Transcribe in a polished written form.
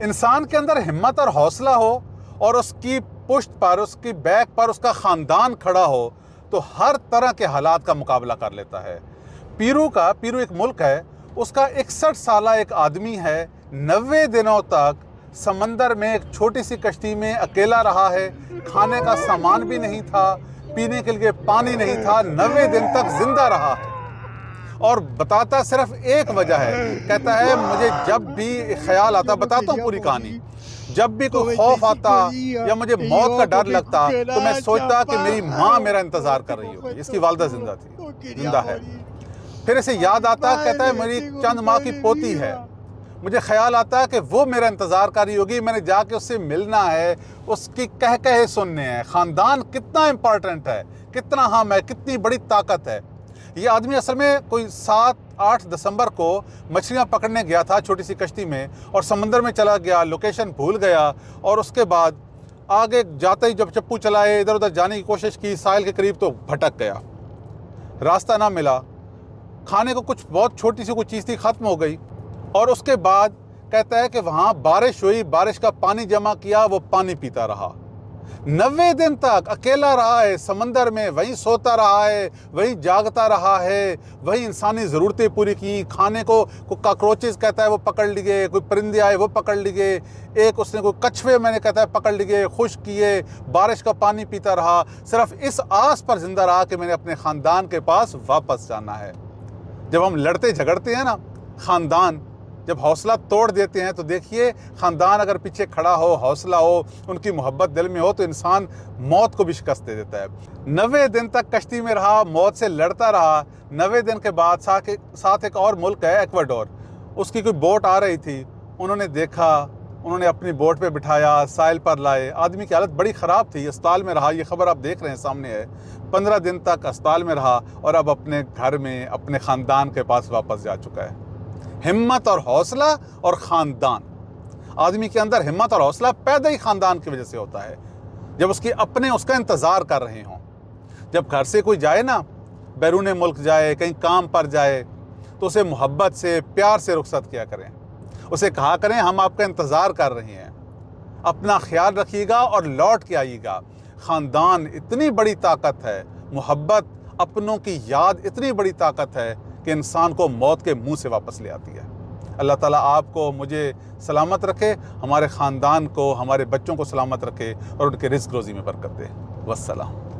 انسان کے اندر ہمت اور حوصلہ ہو اور اس کی پشت پر، اس کی بیک پر اس کا خاندان کھڑا ہو تو ہر طرح کے حالات کا مقابلہ کر لیتا ہے۔ پیرو ایک ملک ہے، اس کا 61 سالہ ایک آدمی ہے، 90 دنوں تک سمندر میں ایک چھوٹی سی کشتی میں اکیلا رہا ہے، کھانے کا سامان بھی نہیں تھا، پینے کے لیے پانی نہیں تھا، 90 دن تک زندہ رہا ہے۔ اور بتاتا صرف ایک وجہ ہے، کہتا ہے مجھے جب بھی خیال آتا، بتاتا ہوں پوری کہانی، جب بھی کوئی خوف آتا یا مجھے موت کا ڈر لگتا تو میں سوچتا کہ میری ماں میرا انتظار کر رہی ہوگی، اس کی والدہ زندہ ہے۔ پھر اسے یاد آتا، کہتا ہے میری چند ماہ کی پوتی ہے، مجھے خیال آتا کہ وہ میرا انتظار کر رہی ہوگی، میں نے جا کے اس سے ملنا ہے، اس کی کہے سننے ہیں۔ خاندان کتنا امپورٹنٹ ہے، کتنا اہم ہے، کتنی بڑی طاقت ہے۔ یہ آدمی اصل میں کوئی 7-8 دسمبر کو مچھلیاں پکڑنے گیا تھا چھوٹی سی کشتی میں، اور سمندر میں چلا گیا، لوکیشن بھول گیا، اور اس کے بعد آگے جاتے ہی جب چپو چلائے، ادھر ادھر جانے کی کوشش کی ساحل کے قریب تو بھٹک گیا، راستہ نہ ملا، کھانے کو کچھ بہت چھوٹی سی کوئی چیز تھی، ختم ہو گئی۔ اور اس کے بعد کہتا ہے کہ وہاں بارش ہوئی، بارش کا پانی جمع کیا، وہ پانی پیتا رہا، 90 دن تک اکیلا رہا ہے سمندر میں، وہیں سوتا رہا ہے، وہیں جاگتا رہا ہے، وہیں انسانی ضرورتیں پوری کی، کھانے کو کوئی کاکروچز کہتا ہے وہ پکڑ لیے، کوئی پرندے آئے وہ پکڑ لیے، ایک اس نے کوئی کچھوے میں نے کہتا ہے پکڑ لیے، خشک کیے، بارش کا پانی پیتا رہا، صرف اس آس پر زندہ رہا کہ میں نے اپنے خاندان کے پاس واپس جانا ہے۔ جب ہم لڑتے جھگڑتے ہیں نا، خاندان جب حوصلہ توڑ دیتے ہیں تو دیکھیے، خاندان اگر پیچھے کھڑا ہو، حوصلہ ہو، ان کی محبت دل میں ہو تو انسان موت کو بھی شکست دے دیتا ہے۔ 90 دن تک کشتی میں رہا، موت سے لڑتا رہا۔ 90 دن کے بعد ساتھ ایک اور ملک ہے ایکواڈور، اس کی کوئی بوٹ آ رہی تھی، انہوں نے دیکھا، انہوں نے اپنی بوٹ پہ بٹھایا، ساحل پر لائے۔ آدمی کی حالت بڑی خراب تھی، اسپتال میں رہا، یہ خبر آپ دیکھ رہے ہیں سامنے ہے، 15 دن تک اسپتال میں رہا اور اب اپنے گھر میں اپنے خاندان کے پاس واپس جا چکا ہے۔ ہمت اور حوصلہ اور خاندان، آدمی کے اندر ہمت اور حوصلہ پیدا ہی خاندان کی وجہ سے ہوتا ہے، جب اس کے اپنے اس کا انتظار کر رہے ہوں۔ جب گھر سے کوئی جائے نا، بیرون ملک جائے، کہیں کام پر جائے، تو اسے محبت سے، پیار سے رخصت کیا کریں، اسے کہا کریں ہم آپ کا انتظار کر رہے ہیں، اپنا خیال رکھیے گا اور لوٹ کے آئیے گا۔ خاندان اتنی بڑی طاقت ہے، محبت، اپنوں کی یاد اتنی بڑی طاقت ہے کہ انسان کو موت کے منہ سے واپس لے آتی ہے۔ اللہ تعالیٰ آپ کو، مجھے سلامت رکھے، ہمارے خاندان کو، ہمارے بچوں کو سلامت رکھے اور ان کے رزق روزی میں برکت دے۔ والسلام۔